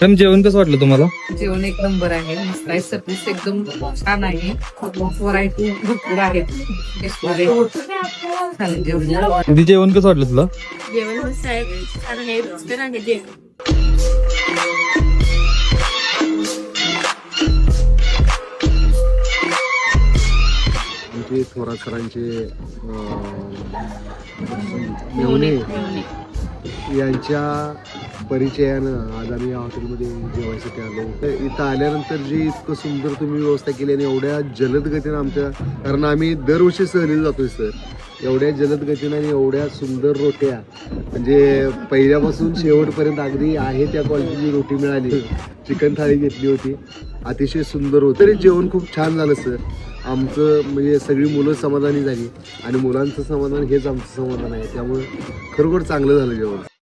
Madam जेवण कसं वाटलं तुम्हाला? जेवण एक नंबर आहे, मस्त आहे, सर्विस एकदम छान आहे, व्हरायटी भरपूर आहेत. छान जेवण. दीदी जेवण कसं वाटलं तुला? जेवण मस्त आहे, छान आहे, रुचकर आहे जेवण. आमचे थोरात सरांचे मेहुणे यांच्या परिचयानं आज आम्ही या हॉटेलमध्ये जेवायसाठी आलो. इथं आल्यानंतर जी इतकं सुंदर तुम्ही व्यवस्था केली आणि एवढ्या जलद गतीनं आमच्या, कारण आम्ही दरवर्षी सहलीला जातोय सर, एवढ्या जलद गतीनं आणि एवढ्या सुंदर रोट्या, म्हणजे पहिल्यापासून शेवटपर्यंत अगदी आहे त्या क्वालिटीची रोटी मिळाली. चिकन थाळी घेतली होती, अतिशय सुंदर होतं. तरी जेवण खूप छान झालं सर. आमचं म्हणजे सगळी मुलं समाधानी झाली आणि मुलांचं समाधान हेच आमचं समाधान आहे. त्यामुळे खरोखर चांगलं झालं जेवण.